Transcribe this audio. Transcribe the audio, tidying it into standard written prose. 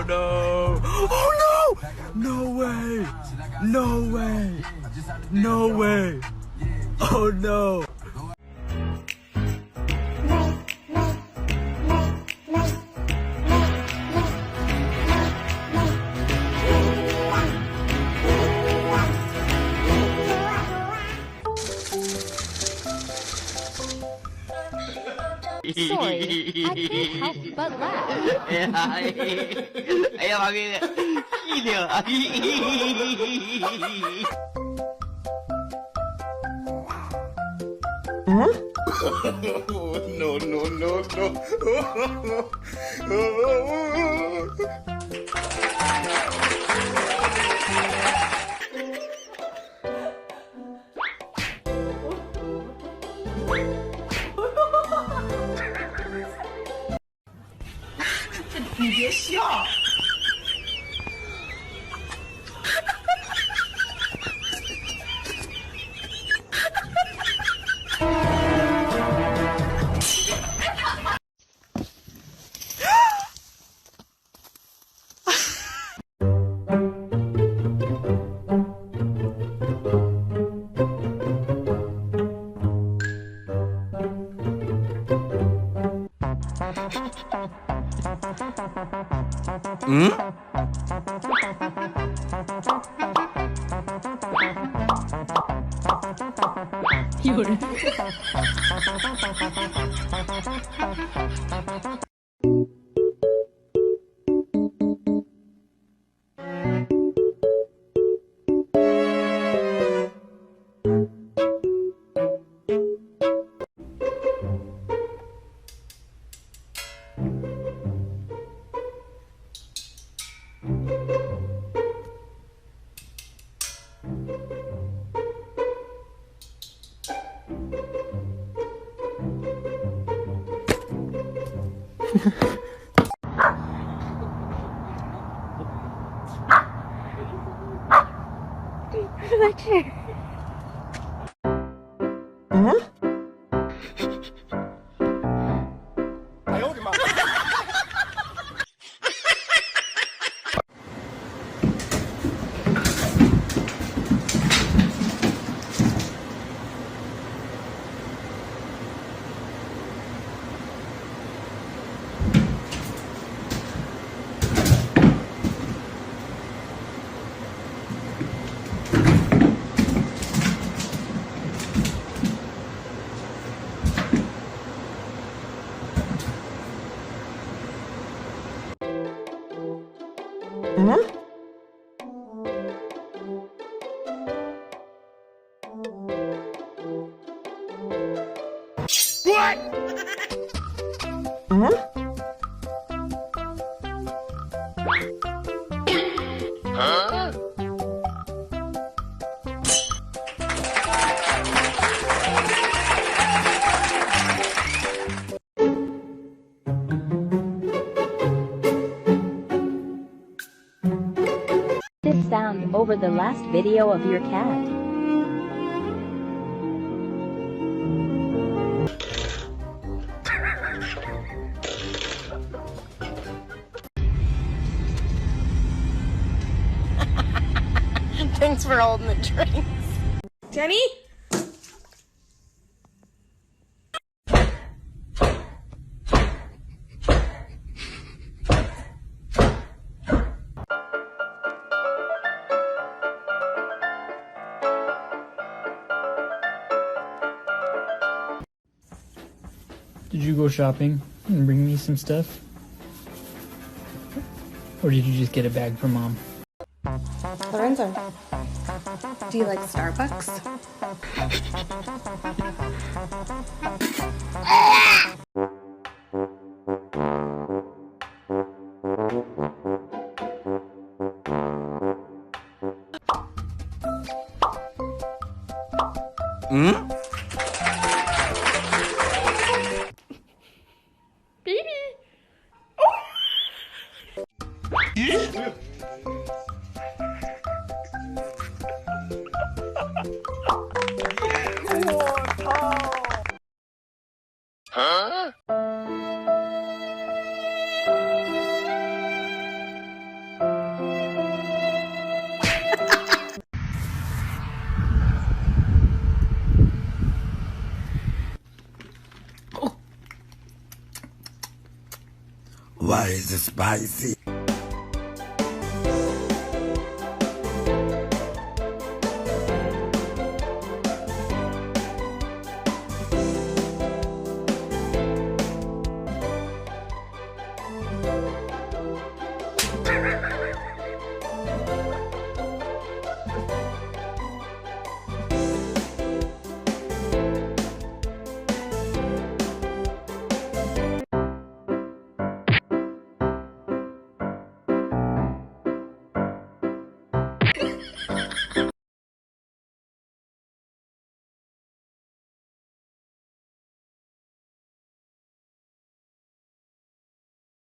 no! Oh no! No way! No way! No way! Oh no! Sorry, I can't help but laugh. Ayan, makikita. Hindi. Huh? No, no, no, no. What? Huh? This sound over the last video of your cat. Thanks for holding the drinks. Jenny? Did you go shopping and bring me some stuff? Or did you just get a bag for Mom? Lorenzo, do you like Starbucks? Baby! Huh? Why is it spicy?